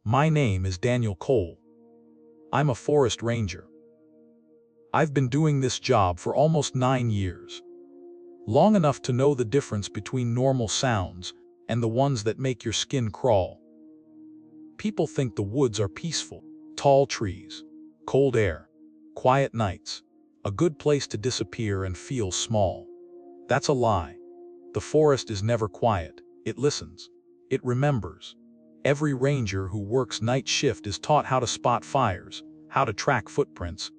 My name is Daniel Cole. I'm a forest ranger. I've been doing this job for almost 9 years. Long enough to know the difference between normal sounds and the ones that make your skin crawl. People think the woods are peaceful, tall trees, cold air, quiet nights, a good place to disappear and feel small. That's a lie. The forest is never quiet. It listens. It remembers. Every ranger who works night shift is taught how to spot fires, how to track footprints,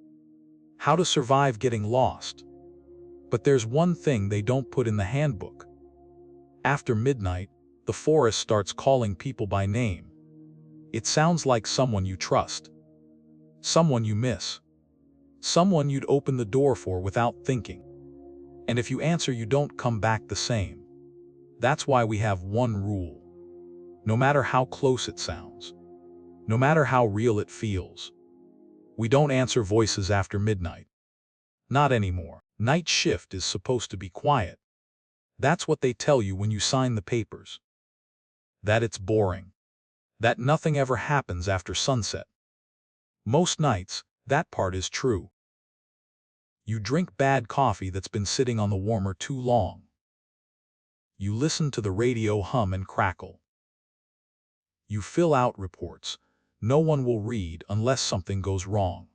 how to survive getting lost. But there's one thing they don't put in the handbook. After midnight, the forest starts calling people by name. It sounds like someone you trust, someone you miss, someone you'd open the door for without thinking. And if you answer, you don't come back the same. That's why we have one rule. No matter how close it sounds, no matter how real it feels, we don't answer voices after midnight. Not anymore. Night shift is supposed to be quiet. That's what they tell you when you sign the papers. That it's boring. That nothing ever happens after sunset. Most nights, that part is true. You drink bad coffee that's been sitting on the warmer too long. You listen to the radio hum and crackle. You fill out reports no one will read unless something goes wrong.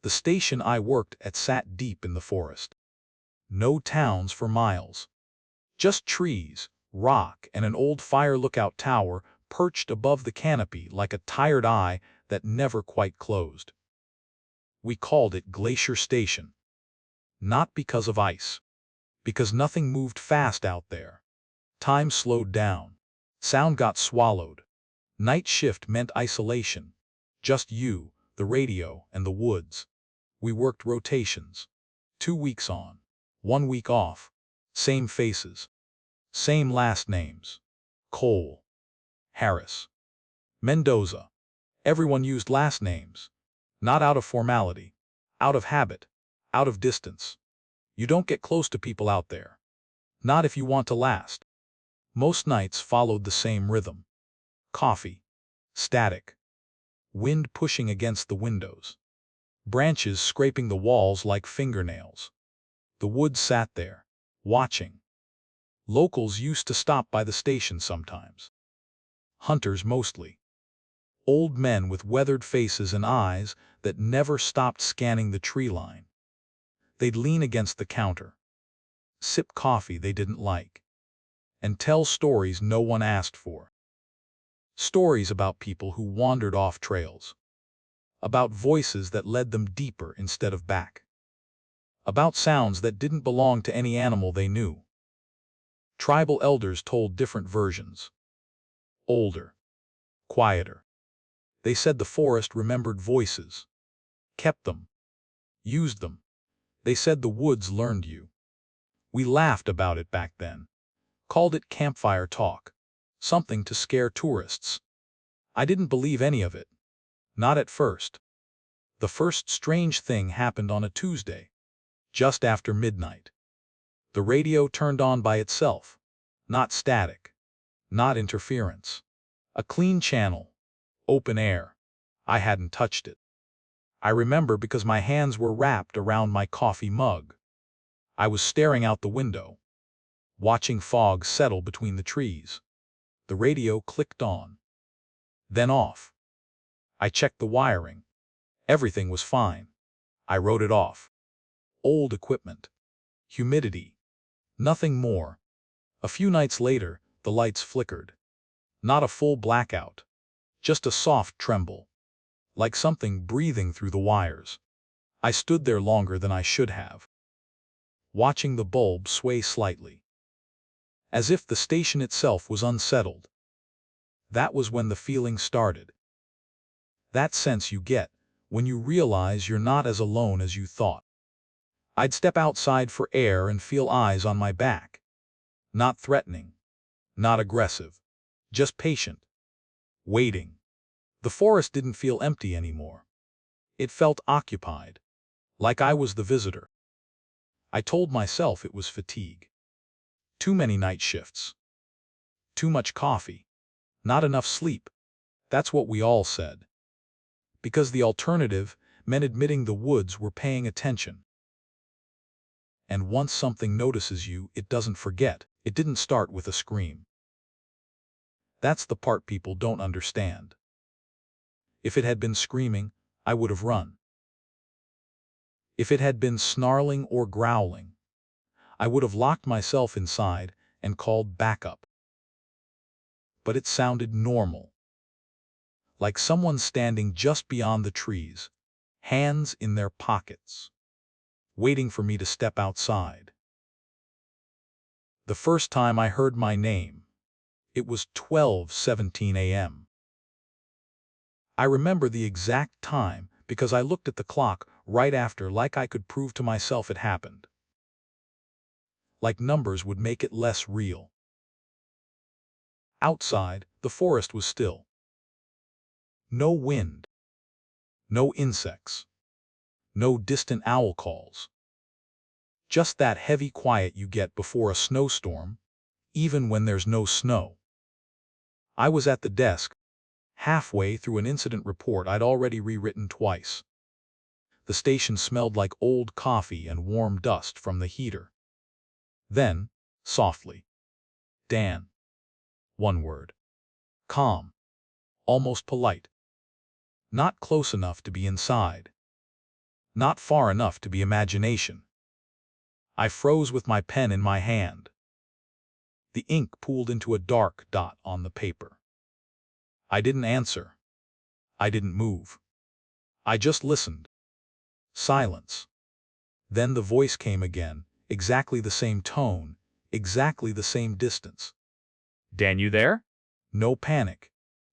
The station I worked at sat deep in the forest. No towns for miles. Just trees, rock, and an old fire lookout tower perched above the canopy like a tired eye that never quite closed. We called it Glacier Station. Not because of ice. Because nothing moved fast out there. Time slowed down. Sound got swallowed. Night shift meant isolation. Just you, the radio, and the woods. We worked rotations. 2 weeks on, 1 week off. Same faces. Same last names. Cole. Harris. Mendoza. Everyone used last names. Not out of formality. Out of habit. Out of distance. You don't get close to people out there. Not if you want to last. Most nights followed the same rhythm. Coffee. Static. Wind pushing against the windows. Branches scraping the walls like fingernails. The woods sat there, watching. Locals used to stop by the station sometimes. Hunters mostly. Old men with weathered faces and eyes that never stopped scanning the tree line. They'd lean against the counter, sip coffee they didn't like, and tell stories no one asked for. Stories about people who wandered off trails. About voices that led them deeper instead of back. About sounds that didn't belong to any animal they knew. Tribal elders told different versions. Older. Quieter. They said the forest remembered voices. Kept them. Used them. They said the woods learned you. We laughed about it back then. Called it campfire talk. Something to scare tourists. I didn't believe any of it. Not at first. The first strange thing happened on a Tuesday. Just after midnight. The radio turned on by itself. Not static. Not interference. A clean channel. Open air. I hadn't touched it. I remember because my hands were wrapped around my coffee mug. I was staring out the window, watching fog settle between the trees. The radio clicked on. Then off. I checked the wiring. Everything was fine. I wrote it off. Old equipment. Humidity. Nothing more. A few nights later, the lights flickered. Not a full blackout. Just a soft tremble. Like something breathing through the wires. I stood there longer than I should have, watching the bulb sway slightly. As if the station itself was unsettled. That was when the feeling started. That sense you get when you realize you're not as alone as you thought. I'd step outside for air and feel eyes on my back. Not threatening. Not aggressive. Just patient. Waiting. The forest didn't feel empty anymore. It felt occupied. Like I was the visitor. I told myself it was fatigue. Too many night shifts. Too much coffee. Not enough sleep. That's what we all said. Because the alternative meant admitting the woods were paying attention. And once something notices you, it doesn't forget. It didn't start with a scream. That's the part people don't understand. If it had been screaming, I would have run. If it had been snarling or growling, I would have locked myself inside and called backup. But it sounded normal. Like someone standing just beyond the trees, hands in their pockets, waiting for me to step outside. The first time I heard my name, it was 12:17 a.m. I remember the exact time because I looked at the clock right after, like I could prove to myself it happened. Like numbers would make it less real. Outside, the forest was still. No wind. No insects. No distant owl calls. Just that heavy quiet you get before a snowstorm, even when there's no snow. I was at the desk, halfway through an incident report I'd already rewritten twice. The station smelled like old coffee and warm dust from the heater. Then, softly, Dan. One word. Calm. Almost polite. Not close enough to be inside. Not far enough to be imagination. I froze with my pen in my hand. The ink pooled into a dark dot on the paper. I didn't answer. I didn't move. I just listened. Silence. Then the voice came again, exactly the same tone, exactly the same distance. Dan, you there? No panic.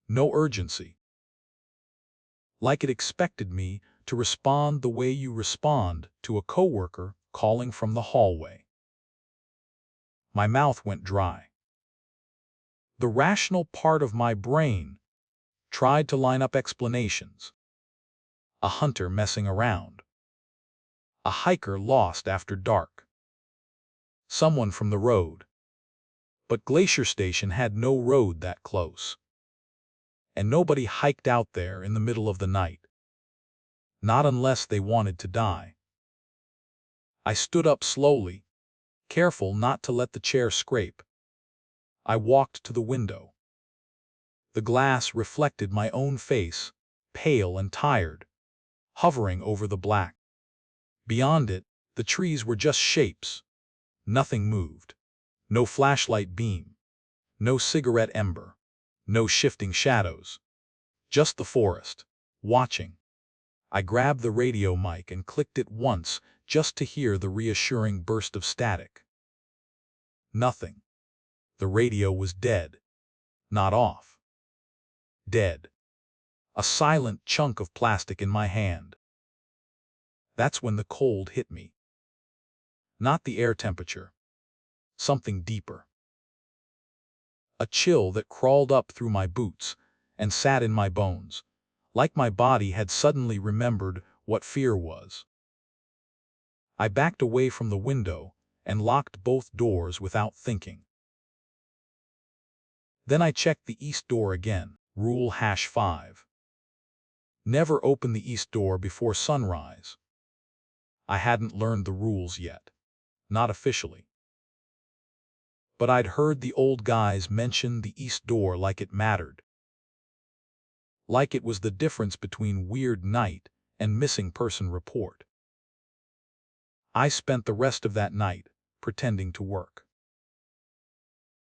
No urgency. Like it expected me to respond the way you respond to a coworker calling from the hallway. My mouth went dry. The rational part of my brain tried to line up explanations. A hunter messing around. A hiker lost after dark. Someone from the road. But Glacier Station had no road that close. And nobody hiked out there in the middle of the night. Not unless they wanted to die. I stood up slowly, careful not to let the chair scrape. I walked to the window. The glass reflected my own face, pale and tired, hovering over the black. Beyond it, the trees were just shapes. Nothing moved. No flashlight beam. No cigarette ember. No shifting shadows. Just the forest, watching. I grabbed the radio mic and clicked it once just to hear the reassuring burst of static. Nothing. The radio was dead. Not off. Dead. A silent chunk of plastic in my hand. That's when the cold hit me. Not the air temperature. Something deeper. A chill that crawled up through my boots and sat in my bones, like my body had suddenly remembered what fear was. I backed away from the window and locked both doors without thinking. Then I checked the east door again, Rule #5. Never open the east door before sunrise. I hadn't learned the rules yet. Not officially. But I'd heard the old guys mention the east door like it mattered. Like it was the difference between weird night and missing person report. I spent the rest of that night pretending to work.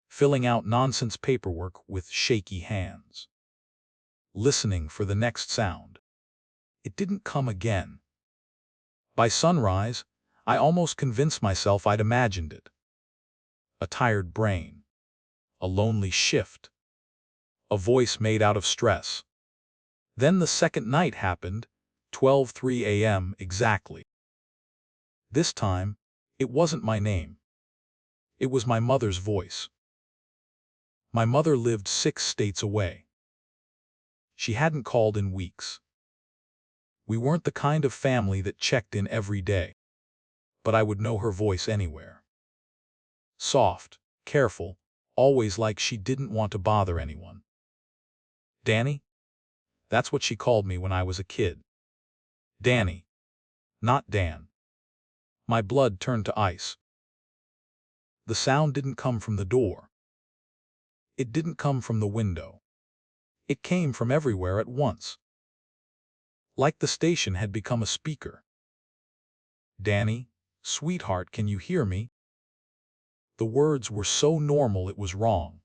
Filling out nonsense paperwork with shaky hands. Listening for the next sound. It didn't come again. By sunrise, I almost convinced myself I'd imagined it. A tired brain. A lonely shift. A voice made out of stress. Then the second night happened, 12:03 a.m. exactly. This time, it wasn't my name. It was my mother's voice. My mother lived 6 states away. She hadn't called in weeks. We weren't the kind of family that checked in every day. But I would know her voice anywhere. Soft, careful, always like she didn't want to bother anyone. "Danny?" That's what she called me when I was a kid. Danny, not Dan. My blood turned to ice. The sound didn't come from the door. It didn't come from the window. It came from everywhere at once. Like the station had become a speaker. Danny, sweetheart, can you hear me? The words were so normal it was wrong.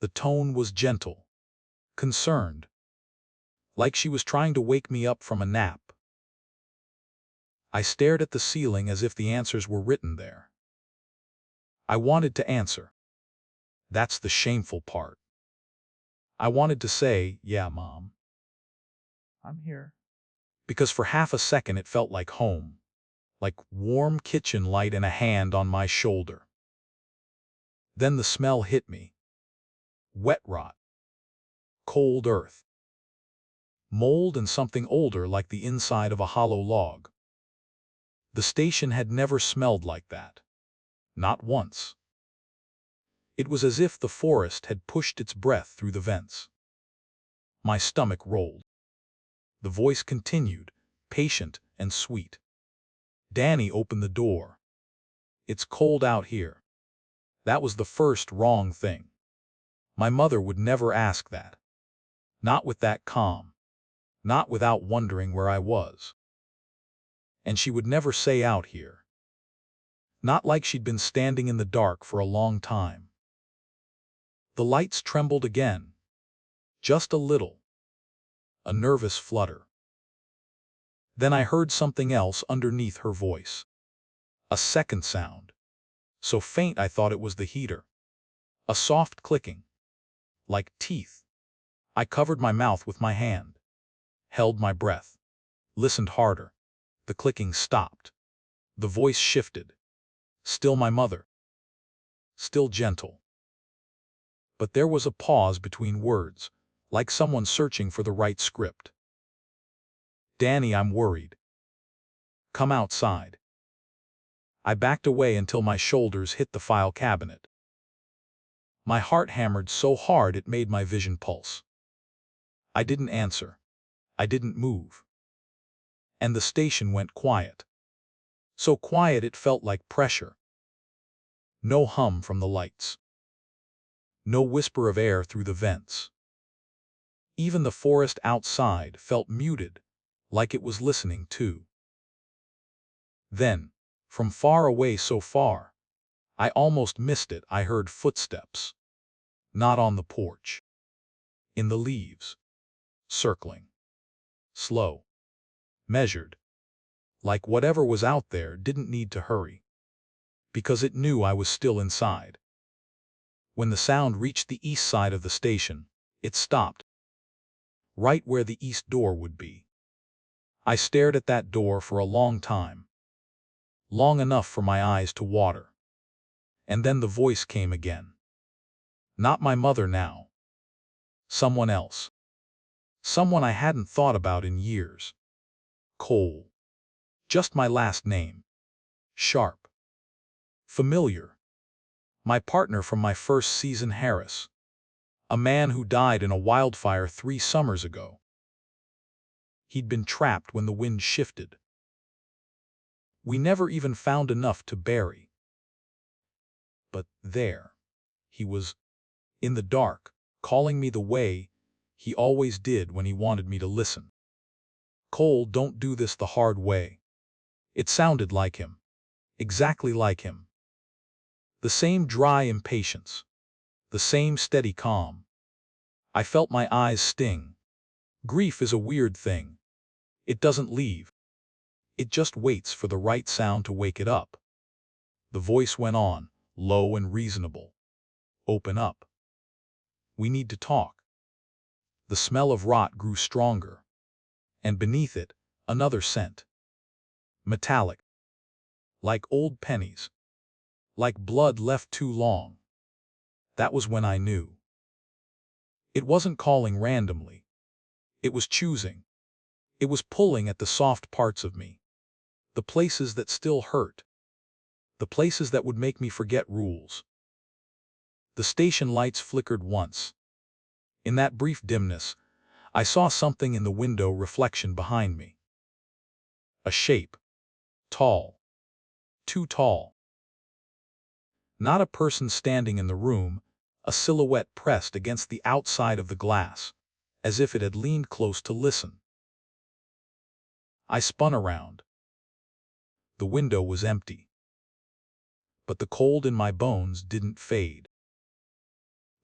The tone was gentle, concerned, like she was trying to wake me up from a nap. I stared at the ceiling as if the answers were written there. I wanted to answer. That's the shameful part. I wanted to say, yeah, Mom. I'm here. Because for half a second it felt like home, like warm kitchen light and a hand on my shoulder. Then the smell hit me. Wet rot. Cold earth. Mold and something older like the inside of a hollow log. The station had never smelled like that. Not once. It was as if the forest had pushed its breath through the vents. My stomach rolled. The voice continued, patient and sweet. Danny opened the door. It's cold out here. That was the first wrong thing. My mother would never ask that. Not with that calm. Not without wondering where I was. And she would never say out here. Not like she'd been standing in the dark for a long time. The lights trembled again. Just a little. A nervous flutter. Then I heard something else underneath her voice. A second sound. So faint I thought it was the heater. A soft clicking. Like teeth. I covered my mouth with my hand. Held my breath. Listened harder. The clicking stopped. The voice shifted. Still my mother. Still gentle. But there was a pause between words, like someone searching for the right script. Danny, I'm worried. Come outside. I backed away until my shoulders hit the file cabinet. My heart hammered so hard it made my vision pulse. I didn't answer. I didn't move. And the station went quiet. So quiet it felt like pressure. No hum from the lights. No whisper of air through the vents. Even the forest outside felt muted, like it was listening too. Then, from far away so far, I almost missed it, I heard footsteps. Not on the porch. In the leaves. Circling. Slow. Measured. Like whatever was out there didn't need to hurry. Because it knew I was still inside. When the sound reached the east side of the station, it stopped. Right where the east door would be. I stared at that door for a long time. Long enough for my eyes to water. And then the voice came again. Not my mother now. Someone else. Someone I hadn't thought about in years. Cole. Just my last name. Sharp. Familiar. My partner from my first season, Harris. A man who died in a wildfire 3 summers ago. He'd been trapped when the wind shifted. We never even found enough to bury. But there, he was, in the dark, calling me the way he always did when he wanted me to listen. Cole, don't do this the hard way. It sounded like him. Exactly like him. The same dry impatience. The same steady calm. I felt my eyes sting. Grief is a weird thing. It doesn't leave. It just waits for the right sound to wake it up. The voice went on, low and reasonable. Open up. We need to talk. The smell of rot grew stronger. And beneath it, another scent. Metallic. Like old pennies. Like blood left too long. That was when I knew. It wasn't calling randomly. It was choosing. It was pulling at the soft parts of me. The places that still hurt. The places that would make me forget rules. The station lights flickered once. In that brief dimness, I saw something in the window reflection behind me. A shape. Tall. Too tall. Not a person standing in the room, a silhouette pressed against the outside of the glass, as if it had leaned close to listen. I spun around. The window was empty. But the cold in my bones didn't fade.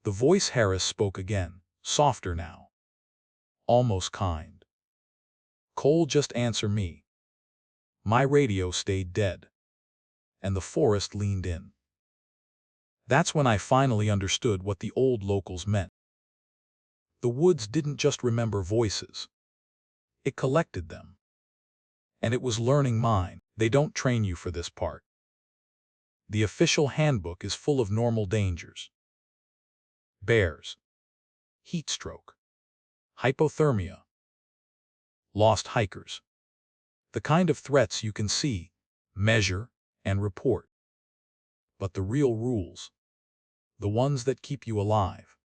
The voice Harris spoke again, softer now. Almost kind. Cole, just answer me. My radio stayed dead. And the forest leaned in. That's when I finally understood what the old locals meant. The woods didn't just remember voices. It collected them. And it was learning mine. They don't train you for this part. The official handbook is full of normal dangers. Bears. Heat stroke. Hypothermia. Lost hikers. The kind of threats you can see, measure, and report. But the real rules, the ones that keep you alive,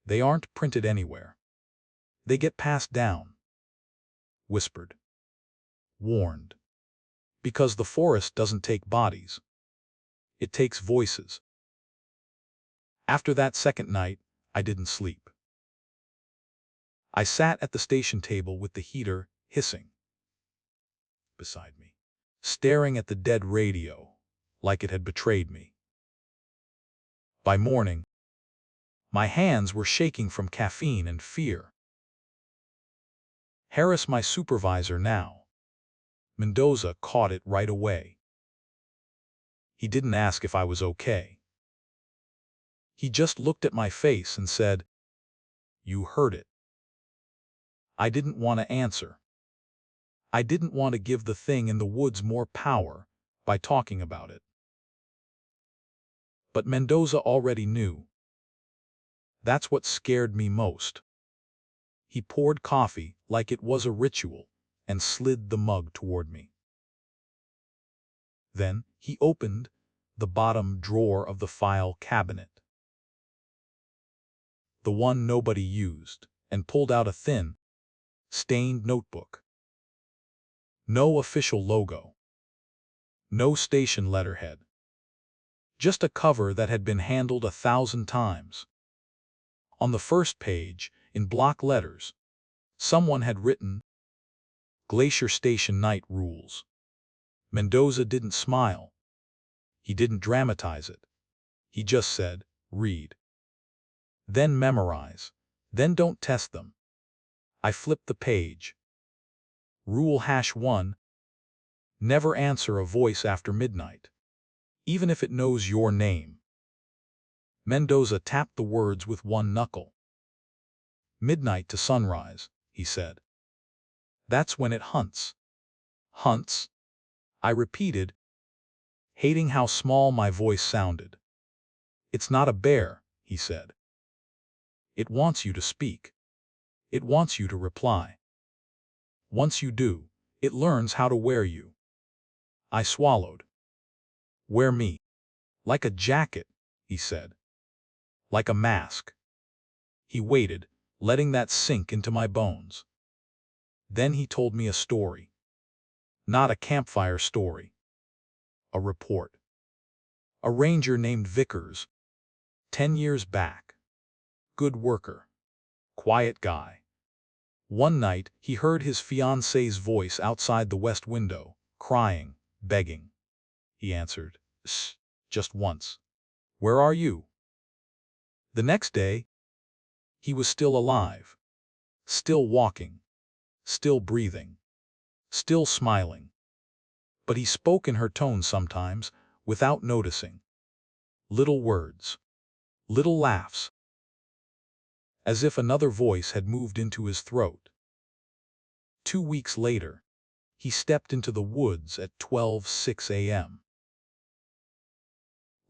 they aren't printed anywhere. They get passed down. Whispered. Warned. Because the forest doesn't take bodies. It takes voices. After that second night, I didn't sleep. I sat at the station table with the heater hissing beside me, staring at the dead radio like it had betrayed me. By morning, my hands were shaking from caffeine and fear. Harris, my supervisor now, Mendoza, caught it right away. He didn't ask if I was okay. He just looked at my face and said, "You heard it." I didn't want to answer. I didn't want to give the thing in the woods more power by talking about it. But Mendoza already knew. That's what scared me most. He poured coffee like it was a ritual and slid the mug toward me. Then he opened the bottom drawer of the file cabinet, the one nobody used, and pulled out a thin, stained notebook. No official logo. No station letterhead. Just a cover that had been handled 1,000 times. On the first page, in block letters, someone had written, "Glacier Station Night Rules." Mendoza didn't smile. He didn't dramatize it. He just said, "Read. Then memorize. Then don't test them." I flipped the page. Rule #1. Never answer a voice after midnight, even if it knows your name. Mendoza tapped the words with one knuckle. "Midnight to sunrise," he said. "That's when it hunts." "Hunts?" I repeated, hating how small my voice sounded. "It's not a bear," he said. "It wants you to speak. It wants you to reply. Once you do, it learns how to wear you." I swallowed. "Wear me. Like a jacket," he said. "Like a mask." He waited, letting that sink into my bones. Then he told me a story. Not a campfire story. A report. A ranger named Vickers. 10 years back. Good worker. Quiet guy. One night, he heard his fiancée's voice outside the west window, crying, begging. He answered, "Shh, just once. Where are you?" The next day, he was still alive. Still walking. Still breathing. Still smiling. But he spoke in her tone sometimes, without noticing. Little words. Little laughs. As if another voice had moved into his throat. 2 weeks later, he stepped into the woods at 12:06 a.m.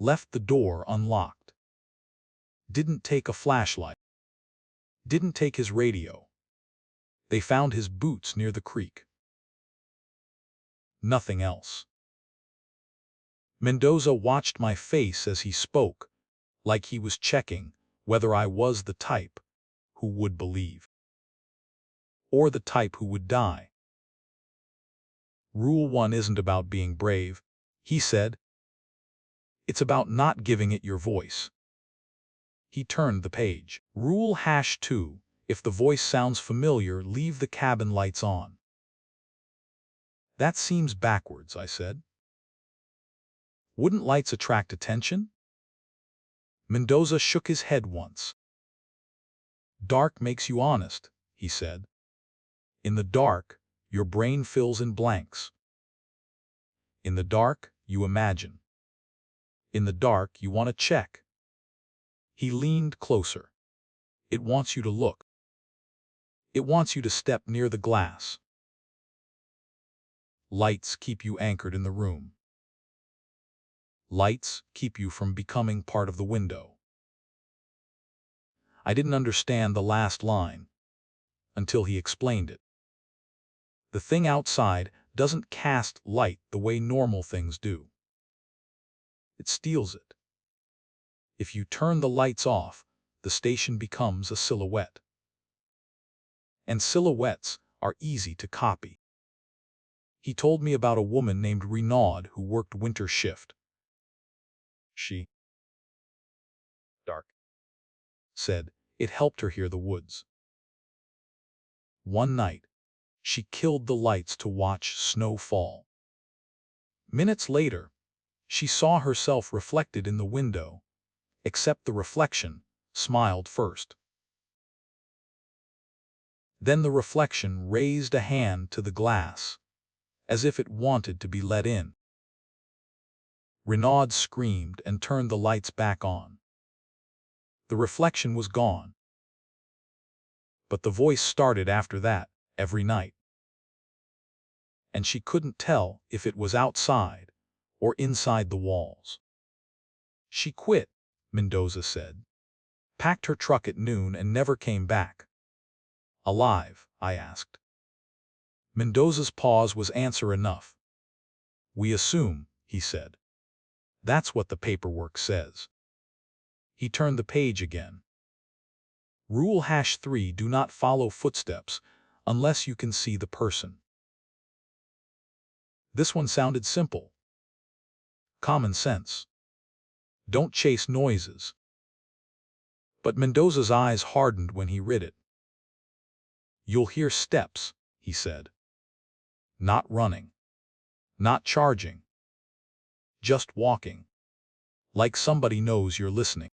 Left the door unlocked. Didn't take a flashlight. Didn't take his radio. They found his boots near the creek. Nothing else. Mendoza watched my face as he spoke, like he was checking whether I was the type who would believe. or the type who would die. Rule 1 isn't about being brave, he said. It's about not giving it your voice. He turned the page. Rule #2, if the voice sounds familiar, leave the cabin lights on. That seems backwards, I said. Wouldn't lights attract attention? Mendoza shook his head once. Dark makes you honest, he said. In the dark, your brain fills in blanks. In the dark, you imagine. In the dark, you want to check. He leaned closer. It wants you to look. It wants you to step near the glass. Lights keep you anchored in the room. Lights keep you from becoming part of the window. I didn't understand the last line until he explained it. The thing outside doesn't cast light the way normal things do. It steals it. If you turn the lights off, the station becomes a silhouette. And silhouettes are easy to copy. He told me about a woman named Renaud who worked winter shift. She, dark, said it helped her hear the woods. One night, she killed the lights to watch snow fall. Minutes later, she saw herself reflected in the window, except the reflection smiled first. Then the reflection raised a hand to the glass, as if it wanted to be let in. Renaud screamed and turned the lights back on. The reflection was gone. But the voice started after that, every night. And she couldn't tell if it was outside or inside the walls. She quit, Mendoza said. Packed her truck at noon and never came back. Alive, I asked. Mendoza's pause was answer enough. We assume, he said. That's what the paperwork says. He turned the page again. Rule #3, do not follow footsteps unless you can see the person. This one sounded simple. Common sense. Don't chase noises. But Mendoza's eyes hardened when he read it. You'll hear steps, he said. Not running. Not charging. Just walking. Like somebody knows you're listening.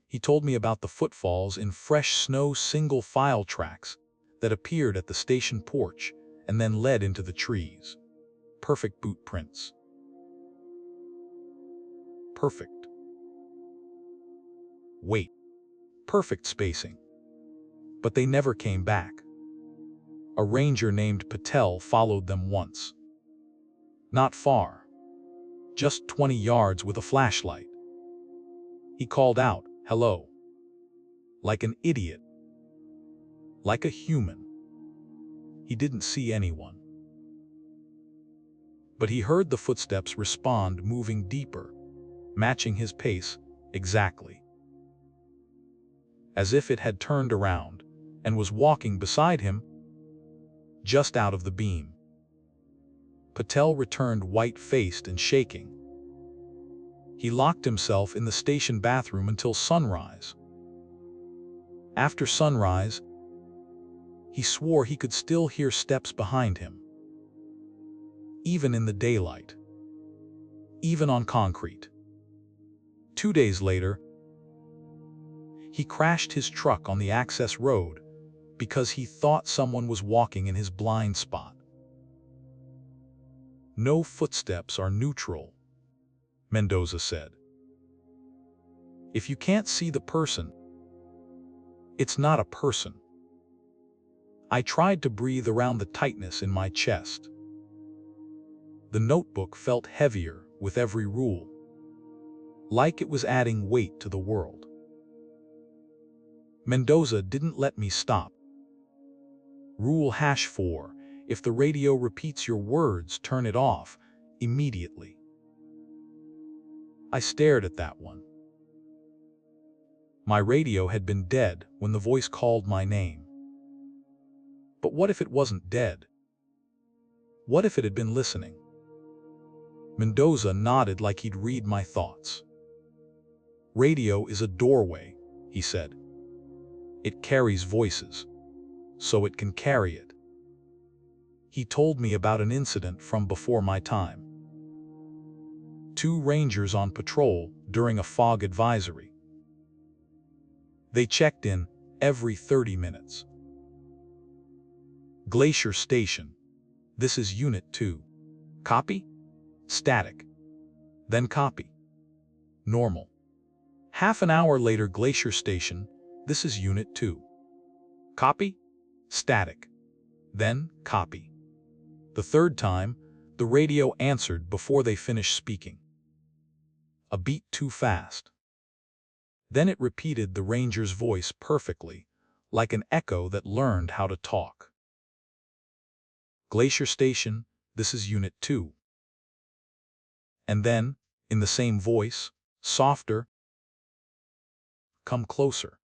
He told me about the footfalls in fresh snow single-file tracks that appeared at the station porch and then led into the trees. Perfect boot prints. Perfect. Wait. Perfect spacing. But they never came back. A ranger named Patel followed them once. Not far. Just 20 yards with a flashlight. He called out, hello. Like an idiot. Like a human. He didn't see anyone. But he heard the footsteps respond, moving deeper, matching his pace exactly. As if it had turned around and was walking beside him, just out of the beam. Patel returned white-faced and shaking. He locked himself in the station bathroom until sunrise. After sunrise, he swore he could still hear steps behind him. Even in the daylight. Even on concrete. 2 days later, he crashed his truck on the access road because he thought someone was walking in his blind spot. No footsteps are neutral, Mendoza said. If you can't see the person, it's not a person. I tried to breathe around the tightness in my chest. The notebook felt heavier with every rule, like it was adding weight to the world. Mendoza didn't let me stop. Rule #4, if the radio repeats your words, turn it off immediately. I stared at that one. My radio had been dead when the voice called my name. But what if it wasn't dead? What if it had been listening? Mendoza nodded like he'd read my thoughts. Radio is a doorway, he said. It carries voices, so it can carry it. He told me about an incident from before my time. 2 rangers on patrol during a fog advisory. They checked in every 30 minutes. Glacier Station. This is Unit 2. Copy? Static. Then copy. Normal. Half an hour later, Glacier Station. This is Unit 2. Copy? Static. Then copy. The third time, the radio answered before they finished speaking. A beat too fast. Then it repeated the ranger's voice perfectly, like an echo that learned how to talk. Glacier Station, this is Unit 2. And then, in the same voice, softer, come closer.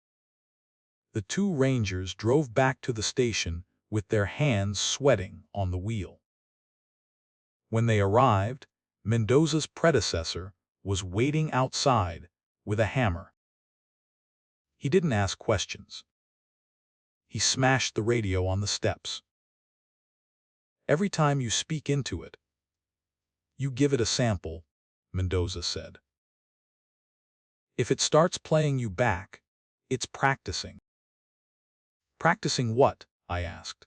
The 2 rangers drove back to the station with their hands sweating on the wheel. When they arrived, Mendoza's predecessor was waiting outside with a hammer. He didn't ask questions. He smashed the radio on the steps. Every time you speak into it, you give it a sample, Mendoza said. If it starts playing you back, it's practicing. Practicing what? I asked.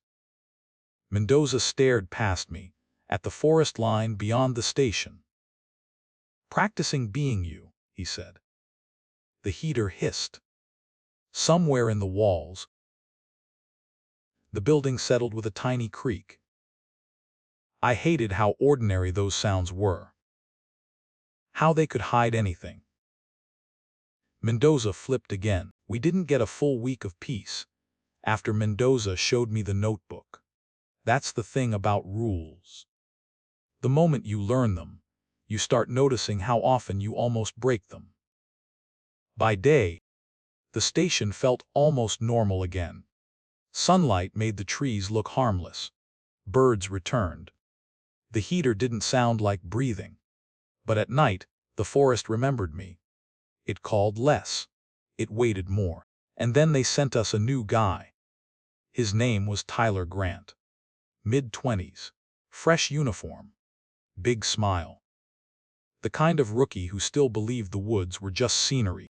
Mendoza stared past me, at the forest line beyond the station. Practicing being you, he said. The heater hissed. Somewhere in the walls, the building settled with a tiny creak. I hated how ordinary those sounds were. How they could hide anything. Mendoza flipped again. We didn't get a full week of peace after Mendoza showed me the notebook. That's the thing about rules. The moment you learn them, you start noticing how often you almost break them. By day, the station felt almost normal again. Sunlight made the trees look harmless. Birds returned. The heater didn't sound like breathing. But at night, the forest remembered me. It called less. It waited more. And then they sent us a new guy. His name was Tyler Grant. Mid-20s. Fresh uniform. Big smile. The kind of rookie who still believed the woods were just scenery.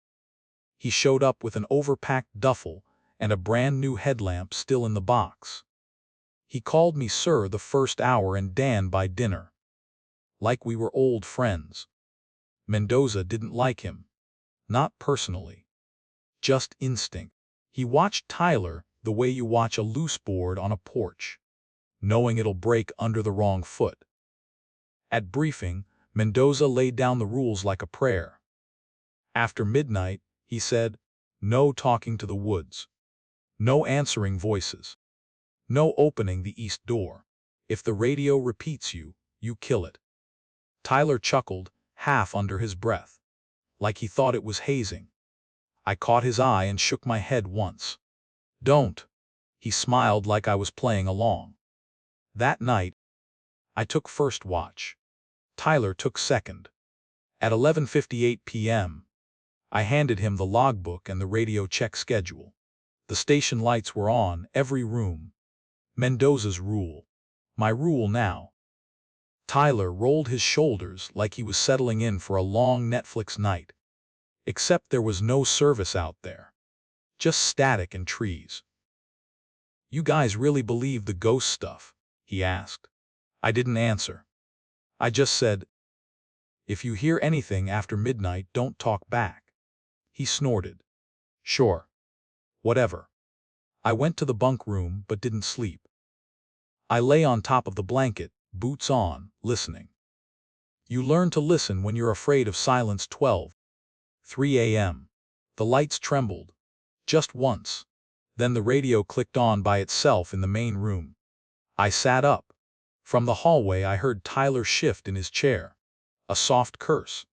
He showed up with an overpacked duffel and a brand new headlamp still in the box. He called me sir the first hour and Dan by dinner. Like we were old friends. Mendoza didn't like him. Not personally. Just instinct. He watched Tyler the way you watch a loose board on a porch, knowing it'll break under the wrong foot. At briefing, Mendoza laid down the rules like a prayer. After midnight, he said, no talking to the woods. No answering voices. No opening the east door. If the radio repeats you, you kill it. Tyler chuckled, half under his breath, like he thought it was hazing. I caught his eye and shook my head once. Don't. He smiled like I was playing along. That night, I took first watch. Tyler took second. At 11:58 p.m., I handed him the logbook and the radio check schedule. The station lights were on, every room. Mendoza's rule. My rule now. Tyler rolled his shoulders like he was settling in for a long Netflix night. Except there was no service out there. Just static and trees. You guys really believe the ghost stuff? He asked. I didn't answer. I just said, if you hear anything after midnight, don't talk back. He snorted. Sure. Whatever. I went to the bunk room but didn't sleep. I lay on top of the blanket, boots on, listening. You learn to listen when you're afraid of silence. 12:03 a.m. The lights trembled. Just once. Then the radio clicked on by itself in the main room. I sat up. From the hallway I heard Tyler shift in his chair. A soft curse.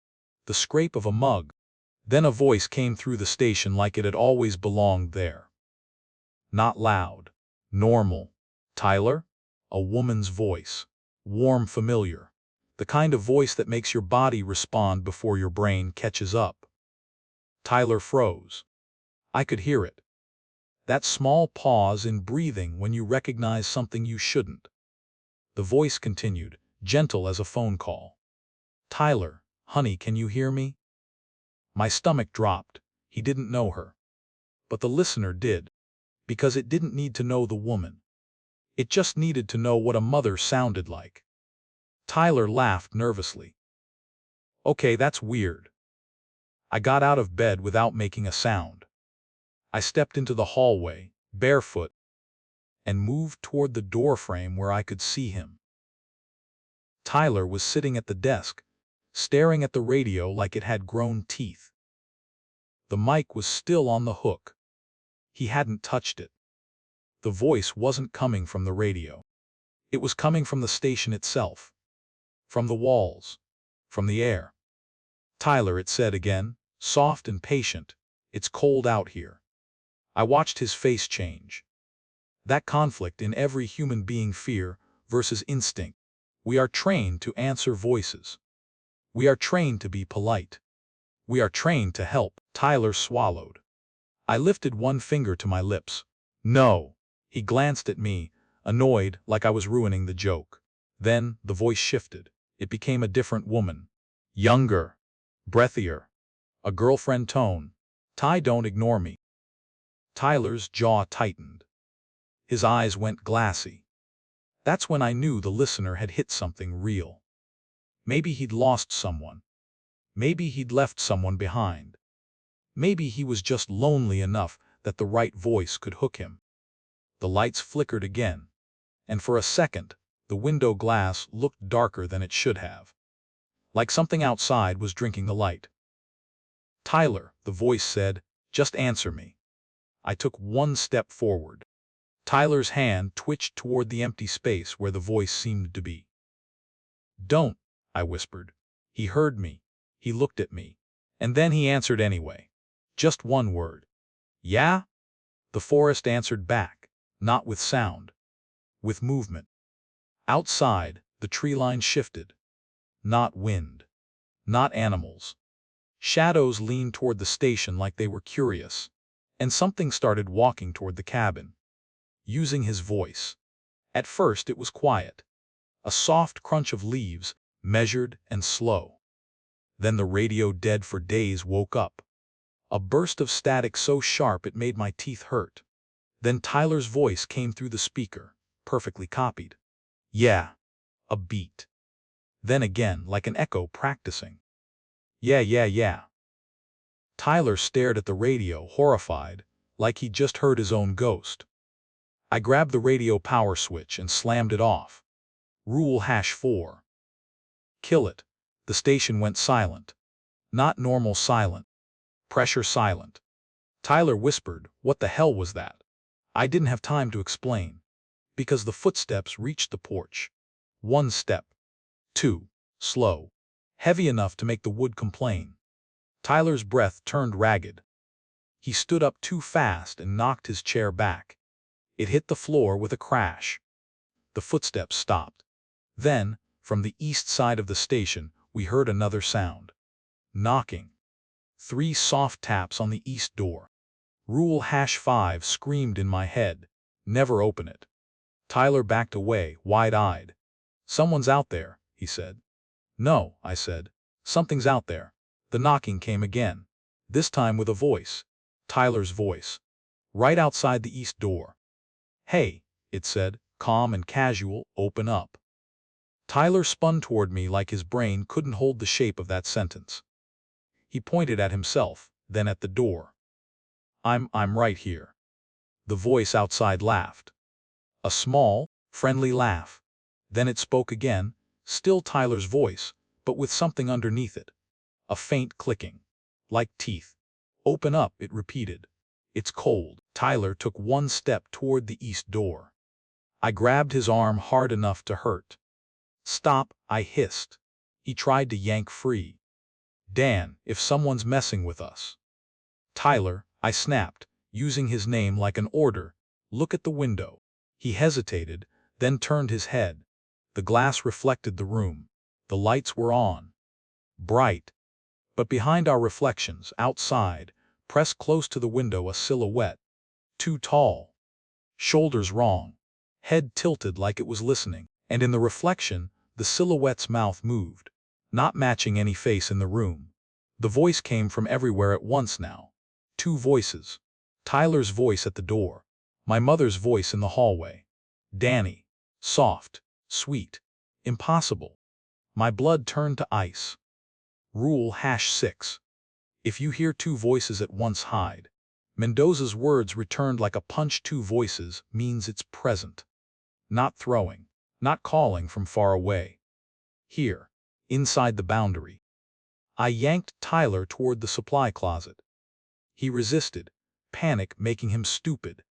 The scrape of a mug. Then a voice came through the station like it had always belonged there. Not loud. Normal. Tyler? A woman's voice. Warm, familiar. The kind of voice that makes your body respond before your brain catches up. Tyler froze. I could hear it. That small pause in breathing when you recognize something you shouldn't. The voice continued, gentle as a phone call. Tyler, honey, can you hear me? My stomach dropped. He didn't know her. But the listener did, because it didn't need to know the woman. It just needed to know what a mother sounded like. Tyler laughed nervously. Okay, that's weird. I got out of bed without making a sound. I stepped into the hallway, barefoot, and moved toward the doorframe where I could see him. Tyler was sitting at the desk, staring at the radio like it had grown teeth. The mic was still on the hook. He hadn't touched it. The voice wasn't coming from the radio. It was coming from the station itself. From the walls. From the air. Tyler, it said again, soft and patient, it's cold out here. I watched his face change. That conflict in every human being, fear versus instinct. We are trained to answer voices. We are trained to be polite. We are trained to help. Tyler swallowed. I lifted one finger to my lips. No. He glanced at me, annoyed, like I was ruining the joke. Then the voice shifted. It became a different woman. Younger. Breathier. A girlfriend tone. Ty, don't ignore me. Tyler's jaw tightened. His eyes went glassy. That's when I knew the listener had hit something real. Maybe he'd lost someone. Maybe he'd left someone behind. Maybe he was just lonely enough that the right voice could hook him. The lights flickered again, and for a second, the window glass looked darker than it should have. Like something outside was drinking the light. Tyler, the voice said, just answer me. I took one step forward. Tyler's hand twitched toward the empty space where the voice seemed to be. Don't, I whispered. He heard me. He looked at me. And then he answered anyway. Just one word. Yeah? The forest answered back, not with sound, with movement. Outside, the tree line shifted. Not wind. Not animals. Shadows leaned toward the station like they were curious, and something started walking toward the cabin, using his voice. At first it was quiet. A soft crunch of leaves, measured and slow. Then the radio dead for days woke up. A burst of static so sharp it made my teeth hurt. Then Tyler's voice came through the speaker, perfectly copied. Yeah. A beat. Then again, like an echo practicing. Yeah, yeah, yeah. Tyler stared at the radio, horrified, like he'd just heard his own ghost. I grabbed the radio power switch and slammed it off. Rule #4. Kill it. The station went silent. Not normal silent. Pressure silent. Tyler whispered, what the hell was that? I didn't have time to explain. Because the footsteps reached the porch. 1 step. 2. Slow. Heavy enough to make the wood complain. Tyler's breath turned ragged. He stood up too fast and knocked his chair back. It hit the floor with a crash. The footsteps stopped. Then, from the east side of the station, we heard another sound. Knocking. 3 soft taps on the east door. Rule #5 screamed in my head. Never open it. Tyler backed away, wide-eyed. Someone's out there, he said. No, I said. Something's out there. The knocking came again. This time with a voice. Tyler's voice. Right outside the east door. Hey, it said, calm and casual, open up. Tyler spun toward me like his brain couldn't hold the shape of that sentence. He pointed at himself, then at the door. I'm right here. The voice outside laughed. A small, friendly laugh. Then it spoke again, still Tyler's voice, but with something underneath it. A faint clicking. Like teeth. Open up, it repeated. It's cold. Tyler took 1 step toward the east door. I grabbed his arm hard enough to hurt. Stop, I hissed. He tried to yank free. Dan, if someone's messing with us. Tyler, I snapped, using his name like an order, look at the window. He hesitated, then turned his head. The glass reflected the room. The lights were on. Bright. But behind our reflections, outside, pressed close to the window, a silhouette. Too tall. Shoulders wrong. Head tilted like it was listening. And in the reflection, the silhouette's mouth moved, not matching any face in the room. The voice came from everywhere at once now. Two voices. Tyler's voice at the door. My mother's voice in the hallway. Danny. Soft. Sweet. Impossible. My blood turned to ice. Rule #6. If you hear two voices at once, hide. Mendoza's words returned like a punch. Two voices means it's present. Not throwing. Not calling from far away. Here. Inside the boundary. I yanked Tyler toward the supply closet. He resisted, panic making him stupid.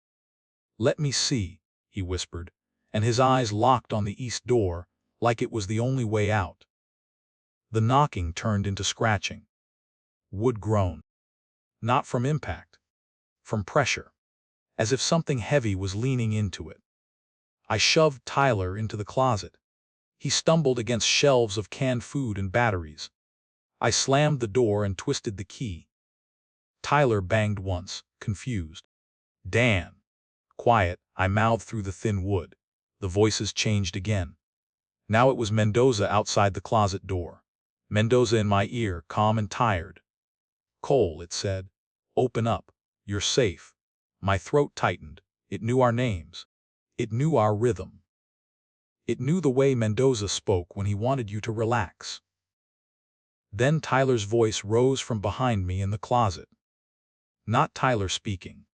"Let me see," he whispered, and his eyes locked on the east door, like it was the only way out. The knocking turned into scratching. Wood groaned. Not from impact. From pressure. As if something heavy was leaning into it. I shoved Tyler into the closet. He stumbled against shelves of canned food and batteries. I slammed the door and twisted the key. Tyler banged once, confused. "Dan." "Quiet," I mouthed through the thin wood. The voices changed again. Now it was Mendoza outside the closet door. Mendoza in my ear, calm and tired. "Cole," it said. "Open up. You're safe." My throat tightened. It knew our names. It knew our rhythm. It knew the way Mendoza spoke when he wanted you to relax. Then Tyler's voice rose from behind me in the closet. Not Tyler speaking.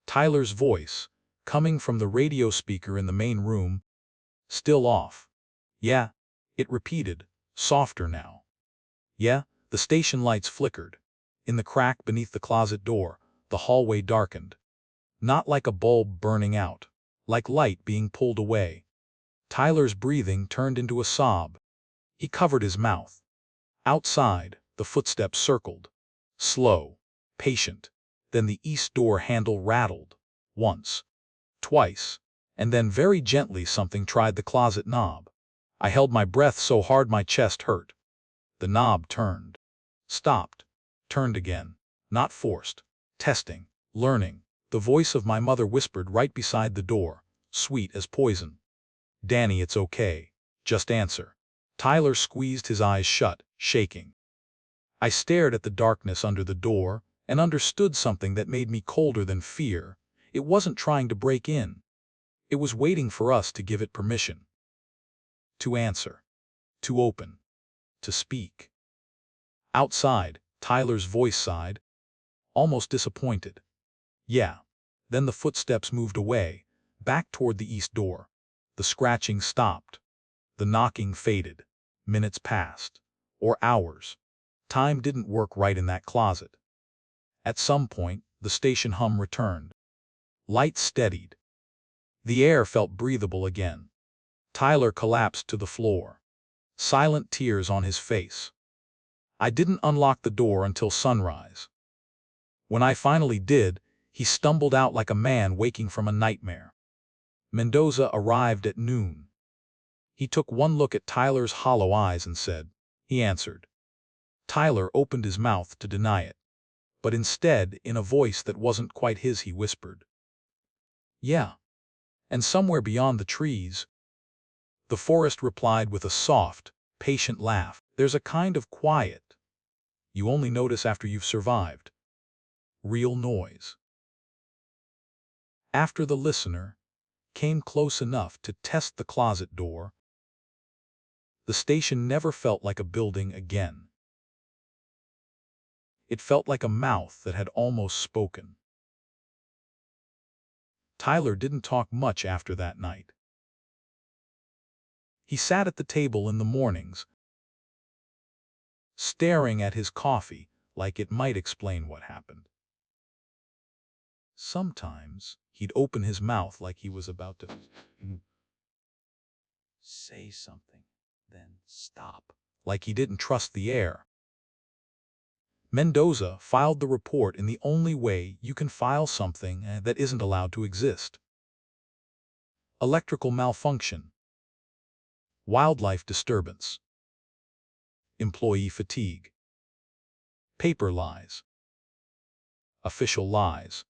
Tyler's voice, coming from the radio speaker in the main room, still off. "Yeah," it repeated, softer now. "Yeah." The station lights flickered. In the crack beneath the closet door, the hallway darkened. Not like a bulb burning out, like light being pulled away. Tyler's breathing turned into a sob. He covered his mouth. Outside, the footsteps circled. Slow, patient. Then the east door handle rattled. Once. Twice. And then very gently something tried the closet knob. I held my breath so hard my chest hurt. The knob turned. Stopped. Turned again. Not forced. Testing. Learning. The voice of my mother whispered right beside the door, sweet as poison. "Danny, it's okay. Just answer." Tyler squeezed his eyes shut, shaking. I stared at the darkness under the door and understood something that made me colder than fear. It wasn't trying to break in. It was waiting for us to give it permission. To answer. To open. To speak. Outside, Tyler's voice sighed, almost disappointed. "Yeah." Then the footsteps moved away, back toward the east door. The scratching stopped. The knocking faded. Minutes passed. Or hours. Time didn't work right in that closet. At some point, the station hum returned. Lights steadied. The air felt breathable again. Tyler collapsed to the floor. Silent tears on his face. I didn't unlock the door until sunrise. When I finally did, he stumbled out like a man waking from a nightmare. Mendoza arrived at noon. He took one look at Tyler's hollow eyes and said, he answered. Tyler opened his mouth to deny it. But instead, in a voice that wasn't quite his, he whispered, "Yeah." And somewhere beyond the trees, the forest replied with a soft, patient laugh. "There's a kind of quiet you only notice after you've survived. Real noise." After the listener came close enough to test the closet door, the station never felt like a building again. It felt like a mouth that had almost spoken. Tyler didn't talk much after that night. He sat at the table in the mornings, staring at his coffee like it might explain what happened. Sometimes he'd open his mouth like he was about to say something, then stop, like he didn't trust the air. Mendoza filed the report in the only way you can file something that isn't allowed to exist. electrical malfunction, wildlife disturbance, employee fatigue, paper lies, official lies.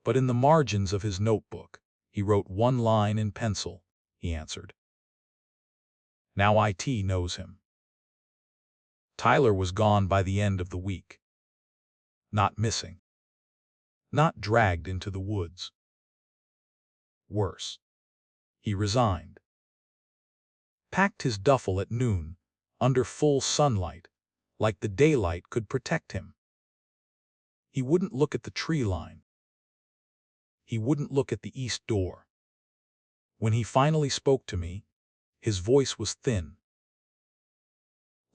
But in the margins of his notebook, he wrote one line in pencil. He answered. Now IT knows him. Tyler was gone by the end of the week. Not missing. Not dragged into the woods. Worse. He resigned. Packed his duffel at noon, under full sunlight, like the daylight could protect him. He wouldn't look at the tree line. He wouldn't look at the east door. When he finally spoke to me, his voice was thin,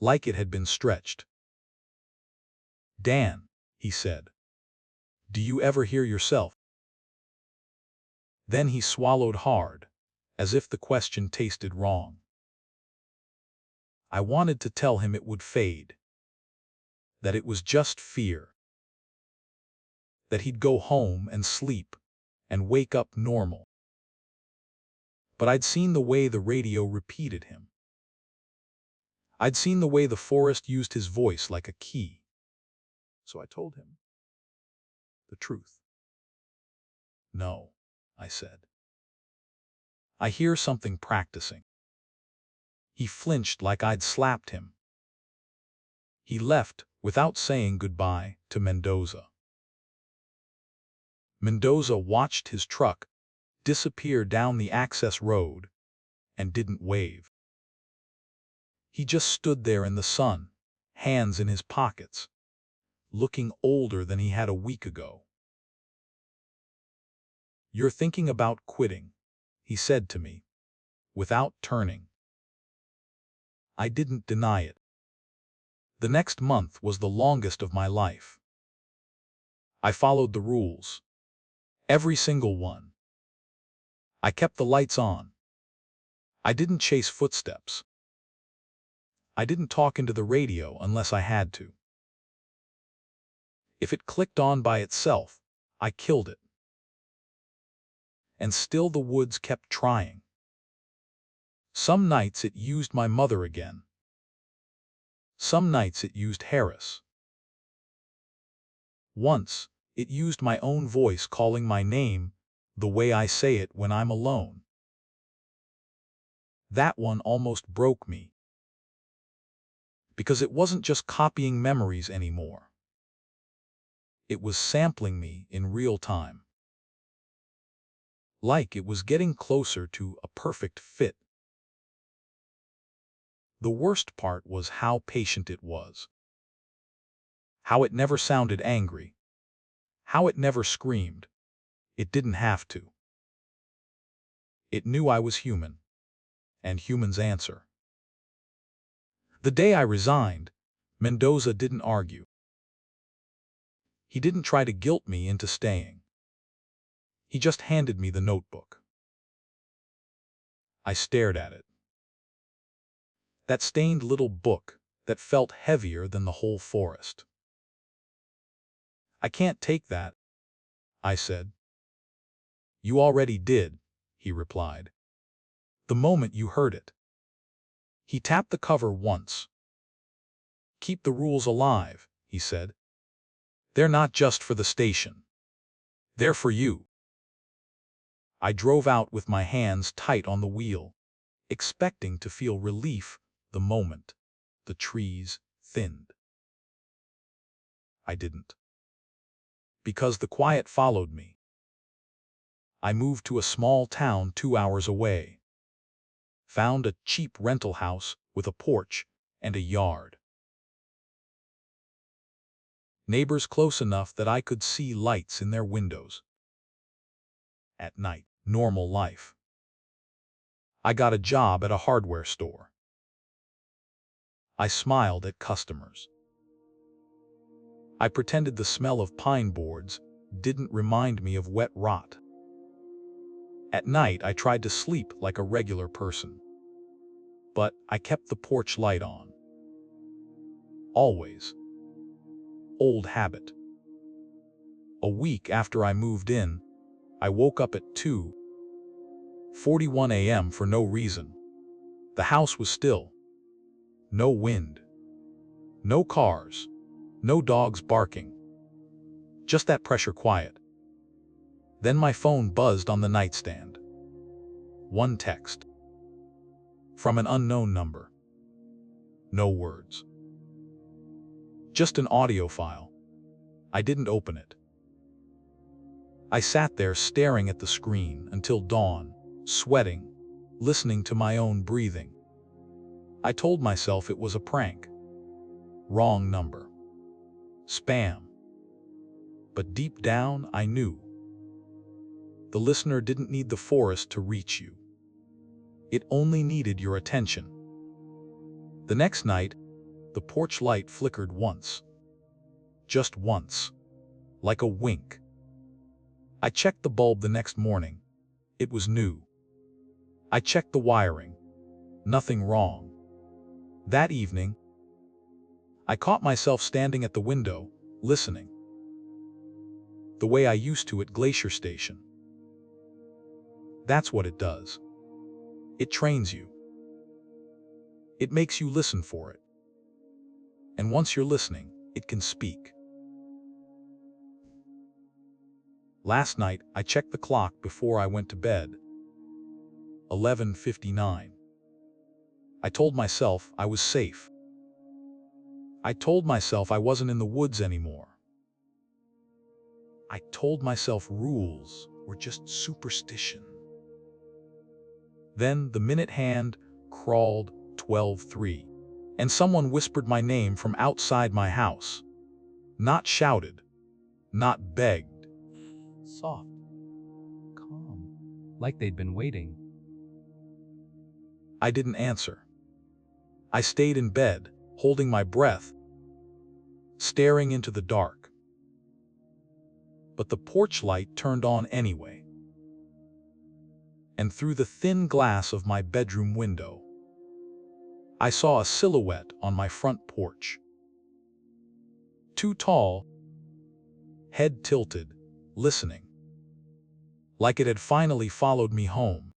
like it had been stretched. Dan, he said, do you ever hear yourself? Then he swallowed hard, as if the question tasted wrong. I wanted to tell him it would fade, that it was just fear, that he'd go home and sleep and wake up normal. But I'd seen the way the radio repeated him. I'd seen the way the forest used his voice like a key. So I told him the truth. No, I said. I hear something practicing. He flinched like I'd slapped him. He left without saying goodbye to Mendoza. Mendoza watched his truck disappear down the access road and didn't wave. He just stood there in the sun, hands in his pockets, looking older than he had a week ago. You're thinking about quitting, he said to me, without turning. I didn't deny it. The next month was the longest of my life. I followed the rules. Every single one. I kept the lights on. I didn't chase footsteps. I didn't talk into the radio unless I had to. If it clicked on by itself, I killed it. And still the woods kept trying. Some nights it used my mother again. Some nights it used Harris. Once, it used my own voice calling my name, the way I say it when I'm alone. That one almost broke me. Because it wasn't just copying memories anymore. It was sampling me in real time. Like it was getting closer to a perfect fit. The worst part was how patient it was. How it never sounded angry. How it never screamed. It didn't have to. It knew I was human. And humans answer. The day I resigned, Mendoza didn't argue. He didn't try to guilt me into staying. He just handed me the notebook. I stared at it. That stained little book that felt heavier than the whole forest. I can't take that, I said. You already did, he replied. The moment you heard it. He tapped the cover once. Keep the rules alive, he said. They're not just for the station. They're for you. I drove out with my hands tight on the wheel, expecting to feel relief the moment the trees thinned. I didn't. Because the quiet followed me. I moved to a small town 2 hours away. Found a cheap rental house with a porch and a yard. Neighbors close enough that I could see lights in their windows. At night, normal life. I got a job at a hardware store. I smiled at customers. I pretended the smell of pine boards didn't remind me of wet rot. At night, I tried to sleep like a regular person. But I kept the porch light on. Always. Old habit. A week after I moved in, I woke up at 2 41 a.m. for no reason. The house was still. No wind. No cars. No dogs barking. Just that pressure quiet. Then my phone buzzed on the nightstand. One text. From an unknown number. No words. Just an audio file. I didn't open it. I sat there staring at the screen until dawn, sweating, listening to my own breathing. I told myself it was a prank. Wrong number. Spam. But deep down, I knew. The listener didn't need the forest to reach you. It only needed your attention. The next night, the porch light flickered once. Just once. Like a wink. I checked the bulb the next morning. It was new. I checked the wiring. Nothing wrong. That evening, I caught myself standing at the window, listening. The way I used to at Glacier Station. That's what it does. It trains you. It makes you listen for it. And once you're listening, it can speak. Last night, I checked the clock before I went to bed. 11:59. I told myself I was safe. I told myself I wasn't in the woods anymore. I told myself rules were just superstition. Then the minute hand crawled 12:03, and someone whispered my name from outside my house. Not shouted, not begged. Soft, calm, like they'd been waiting. I didn't answer. I stayed in bed, holding my breath, staring into the dark. But the porch light turned on anyway. And through the thin glass of my bedroom window, I saw a silhouette on my front porch. Too tall, head tilted, listening. Like it had finally followed me home.